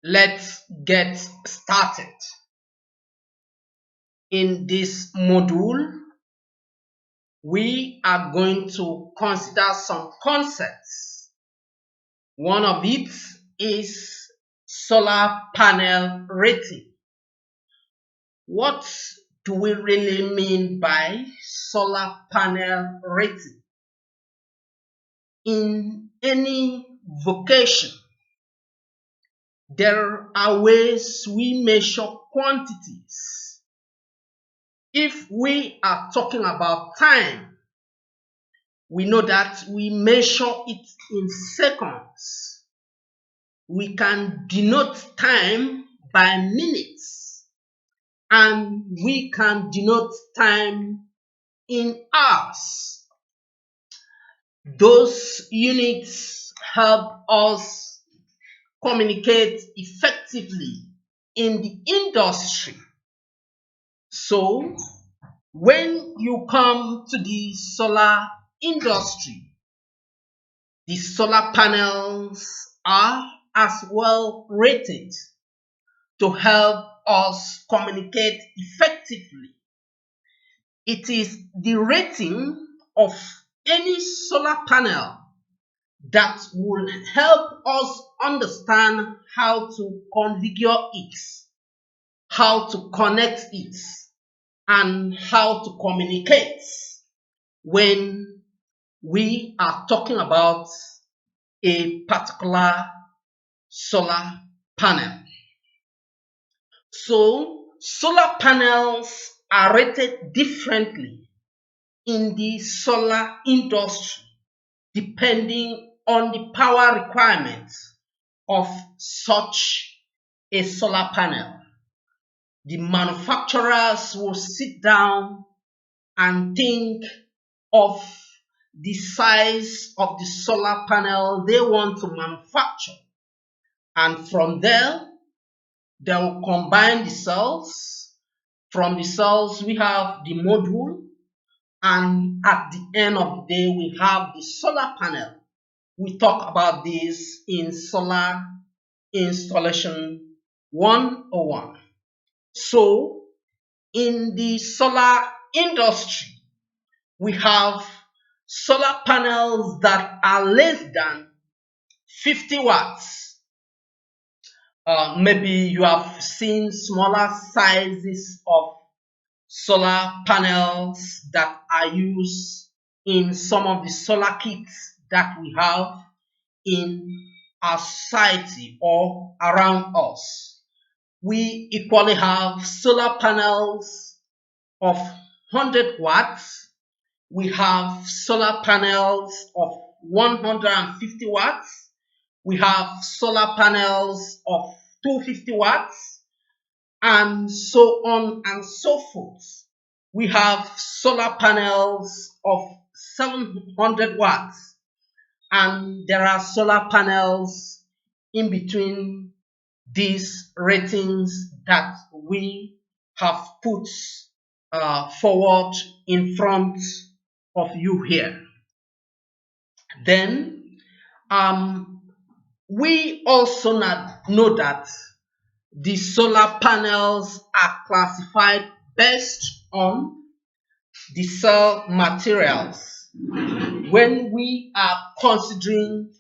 Let's get started. In this module, we are going to consider some concepts. One of it is solar panel rating. What do we really mean by solar panel rating? In any vocation, there are ways we measure quantities. If we are talking about time, we know that we measure it in seconds. We can denote time by minutes, and we can denote time in hours. Those units help us communicate effectively in the industry. So, when you come to the solar industry, the solar panels are as well rated to help us communicate effectively. It is the rating of any solar panel that will help us understand how to configure it, how to connect it, and how to communicate when we are talking about a particular solar panel. So, solar panels are rated differently in the solar industry depending on the power requirements of such a solar panel. The manufacturers will sit down and think of the size of the solar panel they want to manufacture, and from there they will combine the cells. From the cells we have the module, and at the end of the day we have the solar panel. We talk about this in Solar Installation 101. So, in the solar industry, we have solar panels that are less than 50 watts. Maybe you have seen smaller sizes of solar panels that are used in some of the solar kits that we have in our society or around us. We equally have solar panels of 100 watts. We have solar panels of 150 watts. We have solar panels of 250 watts, and so on and so forth. We have solar panels of 700 watts, and there are solar panels in between these ratings that we have put forward in front of you here. Then we also know that the solar panels are classified based on the cell materials. When we are considering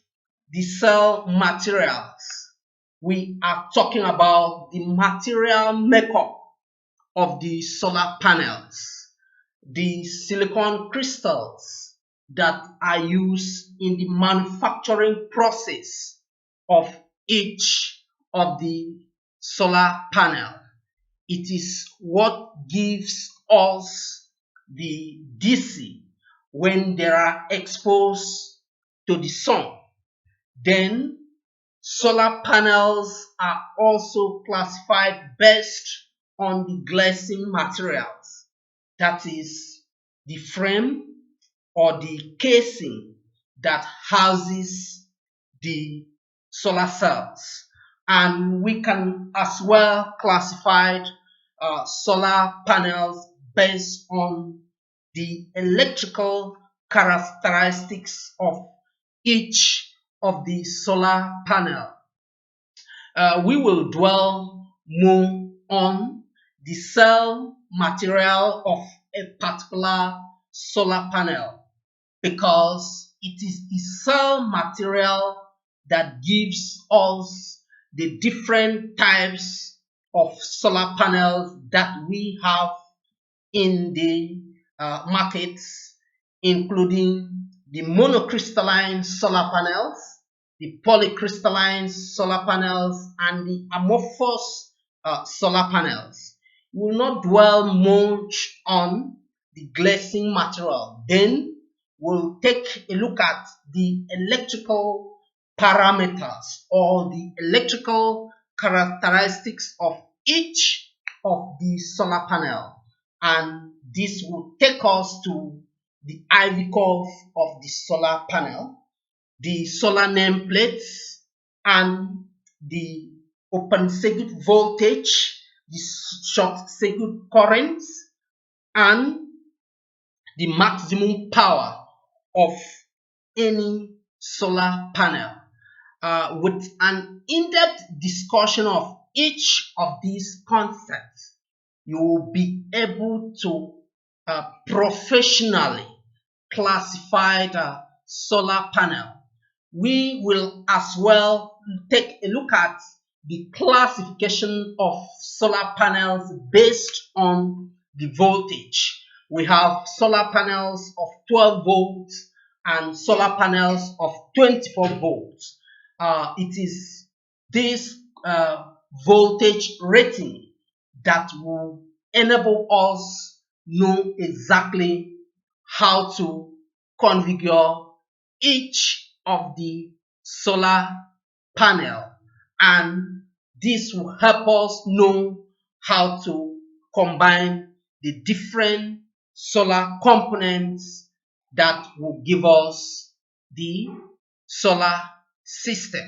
the cell materials, we are talking about the material makeup of the solar panels, the silicon crystals that are used in the manufacturing process of each of the solar panel. It is what gives us the DC when they are exposed to the sun. Then solar panels are also classified based on the glazing materials, that is the frame or the casing that houses the solar cells. And we can as well classify solar panels based on the electrical characteristics of each of the solar panel. we will dwell more on the cell material of a particular solar panel, because it is the cell material that gives us the different types of solar panels that we have in the markets, including the monocrystalline solar panels, the polycrystalline solar panels, and the amorphous solar panels. We will not dwell much on the glazing material. Then we'll take a look at the electrical parameters or the electrical characteristics of each of the solar panel, and this will take us to the IV curve of the solar panel, the solar nameplates, and the open circuit voltage, the short circuit currents, and the maximum power of any solar panel. With an in-depth discussion of each of these concepts, you will be able to professionally classify the solar panel. We will as well take a look at the classification of solar panels based on the voltage. We have solar panels of 12 volts and solar panels of 24 volts. It is this voltage rating that will enable us know exactly how to configure each of the solar panel, and this will help us know how to combine the different solar components that will give us the solar system.